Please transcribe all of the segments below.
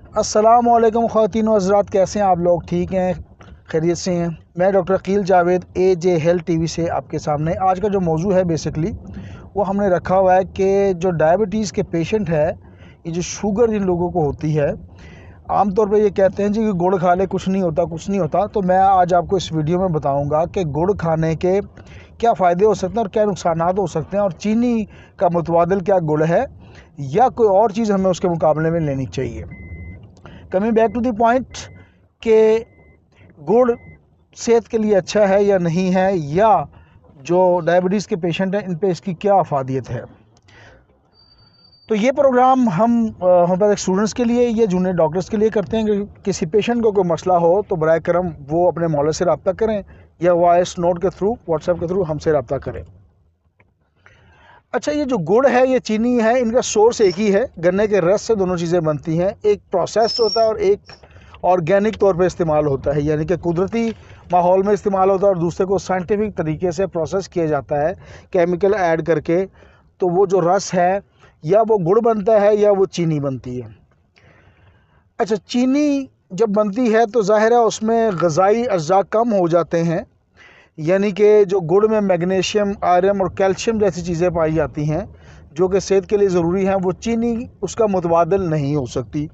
अस्सलामुअलैकुम ख़वातीन व हज़रात, कैसे हैं आप लोग? ठीक हैं, खैरियत से हैं। मैं doctor Aqeel Javed AJ health TV से आपके सामने आज का जो मौजू है बेसिकली वो हमने रखा हुआ है कि जो डायबिटीज़ के पेशेंट है, ये जो शुगर जिन लोगों को होती है, आम तौर पे ये कहते हैं जी कि गुड़ खा ले कुछ नहीं होता, कुछ नहीं होता। तो मैं आज आपको इस वीडियो में बताऊंगा कि गुड़ खाने के क्या फ़ायदे हो सकते हैं और क्या नुकसानात हो सकते हैं, और चीनी का मुतबादिल क्या गुड़ है या कोई और चीज़ हमें उसके मुकाबले में लेनी चाहिए। Coming back to the point कि गुड़ सेहत के लिए अच्छा है या नहीं है, या जो डायबिटीज़ के पेशेंट हैं इन पे इसकी क्या अफादियत है। तो ये प्रोग्राम हम होम्योपैथिक स्टूडेंट्स के लिए या जूनियर डॉक्टर्स के लिए करते हैं कि किसी पेशेंट को कोई मसला हो तो बराए करम वो अपने मौलवी से रब्ता करें या वॉइस नोट के थ्रू, व्हाट्सएप के थ्रू हमसे रब्ता करें। अच्छा, ये जो गुड़ है, ये चीनी है, इनका सोर्स एक ही है। गन्ने के रस से दोनों चीज़ें बनती हैं। एक प्रोसेस होता है और एक ऑर्गेनिक तौर पे इस्तेमाल होता है, यानी कि कुदरती माहौल में इस्तेमाल होता है, और दूसरे को साइंटिफिक तरीके से प्रोसेस किया जाता है केमिकल ऐड करके। तो वो जो रस है या वो गुड़ बनता है या वो चीनी बनती है। अच्छा, चीनी जब बनती है तो ज़ाहिर है उसमें ग़िज़ाई अज्जा कम हो जाते हैं, यानी कि जो गुड़ में मैग्नीशियम, आयरन और कैल्शियम जैसी चीज़ें पाई जाती हैं जो कि सेहत के लिए ज़रूरी हैं, वो चीनी उसका मुतबादिल नहीं हो सकती।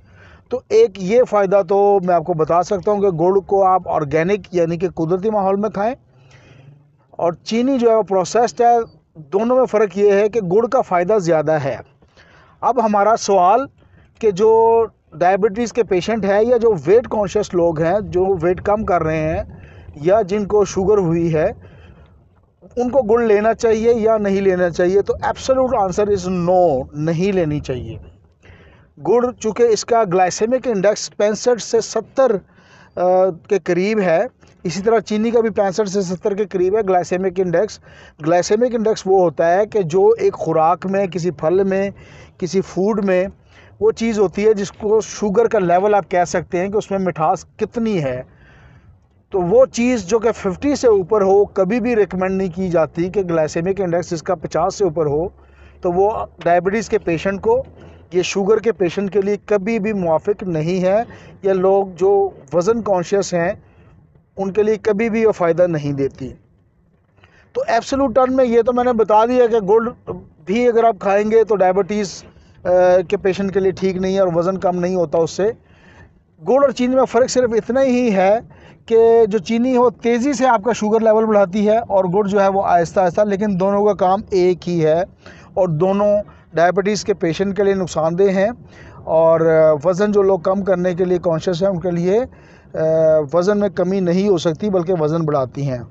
तो एक ये फ़ायदा तो मैं आपको बता सकता हूँ कि गुड़ को आप ऑर्गेनिक यानी कि कुदरती माहौल में खाएं, और चीनी जो है वो प्रोसेस्ड है। दोनों में फ़र्क ये है कि गुड़ का फ़ायदा ज़्यादा है। अब हमारा सवाल कि जो डायबिटीज़ के पेशेंट हैं या जो वेट कॉन्शियस लोग हैं, जो वेट कम कर रहे हैं या जिनको शुगर हुई है, उनको गुड़ लेना चाहिए या नहीं लेना चाहिए? तो एब्सोल्यूट आंसर इज़ नो, नहीं लेनी चाहिए। गुड़ चूँकि इसका ग्लाइसेमिक इंडेक्स 65 से 70 के करीब है, इसी तरह चीनी का भी 65 से 70 के करीब है ग्लाइसेमिक इंडेक्स। ग्लाइसेमिक इंडेक्स वो होता है कि जो एक खुराक में, किसी फल में, किसी फूड में वो चीज़ होती है जिसको शुगर का लेवल आप कह सकते हैं कि उसमें मिठास कितनी है। तो वो चीज़ जो कि 50 से ऊपर हो कभी भी रिकमेंड नहीं की जाती कि ग्लाइसेमिक इंडेक्स जिसका 50 से ऊपर हो, तो वो डायबिटीज़ के पेशेंट को, ये शुगर के पेशेंट के लिए कभी भी मुवाफिक नहीं है, या लोग जो वज़न कॉन्शियस हैं उनके लिए कभी भी वो फ़ायदा नहीं देती। तो एब्सोल्यूट टर्म में ये तो मैंने बता दिया कि गुड़ भी अगर आप खाएंगे तो डायबिटीज़ के पेशेंट के लिए ठीक नहीं है और वज़न कम नहीं होता उससे। गुड़ और चीनी में फ़र्क सिर्फ इतना ही है कि जो चीनी है वो तेज़ी से आपका शुगर लेवल बढ़ाती है और गुड़ जो है वो आहिस्ता आहिस्ता, लेकिन दोनों का काम एक ही है और दोनों डायबिटीज़ के पेशेंट के लिए नुकसानदेह हैं। और वज़न जो लोग कम करने के लिए कॉन्शियस हैं उनके लिए वज़न में कमी नहीं हो सकती बल्कि वज़न बढ़ाती हैं।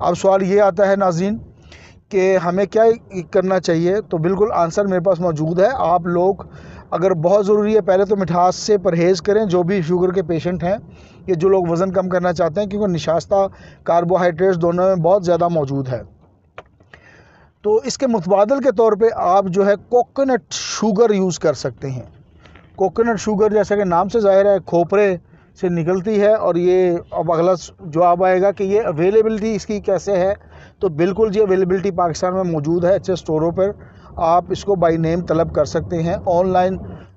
अब सवाल ये आता है नाज़रीन कि हमें क्या करना चाहिए? तो बिल्कुल आंसर मेरे पास मौजूद है। आप लोग अगर बहुत ज़रूरी है, पहले तो मिठास से परहेज़ करें, जो भी शुगर के पेशेंट हैं या जो लोग वज़न कम करना चाहते हैं, क्योंकि निशास्ता कार्बोहाइड्रेट्स दोनों में बहुत ज़्यादा मौजूद है। तो इसके मुतबादिल के तौर पे आप जो है कोकोनट शुगर यूज़ कर सकते हैं। कोकोनट शुगर जैसा कि नाम से ज़ाहिर है खोपरे से निकलती है, और ये अब अगला जवाब आएगा कि ये अवेलेबिलिटी इसकी कैसे है। तो बिल्कुल जी, अवेलेबिलिटी पाकिस्तान में मौजूद है अच्छे स्टोरों पर। आप इसको बाई नेम तलब कर सकते हैं। ऑनलाइन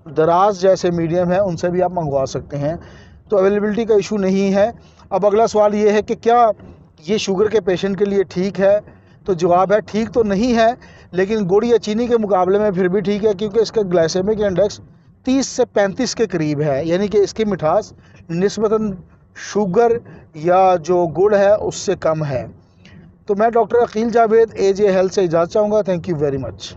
दराज जैसे मीडियम है उनसे भी आप मंगवा सकते हैं। तो अवेलेबिलिटी का इशू नहीं है। अब अगला सवाल ये है कि क्या ये शुगर के पेशेंट के लिए ठीक है? तो जवाब है ठीक तो नहीं है, लेकिन गुड़ या चीनी के मुकाबले में फिर भी ठीक है, क्योंकि इसका ग्लाइसेमिक इंडेक्स 30 से 35 के करीब है, यानी कि इसकी मिठास निस्बतन शुगर या जो गुड़ है उससे कम है। तो मैं doctor Aqeel Javed AJ health से इजाज़त चाहूँगा। Thank you very much.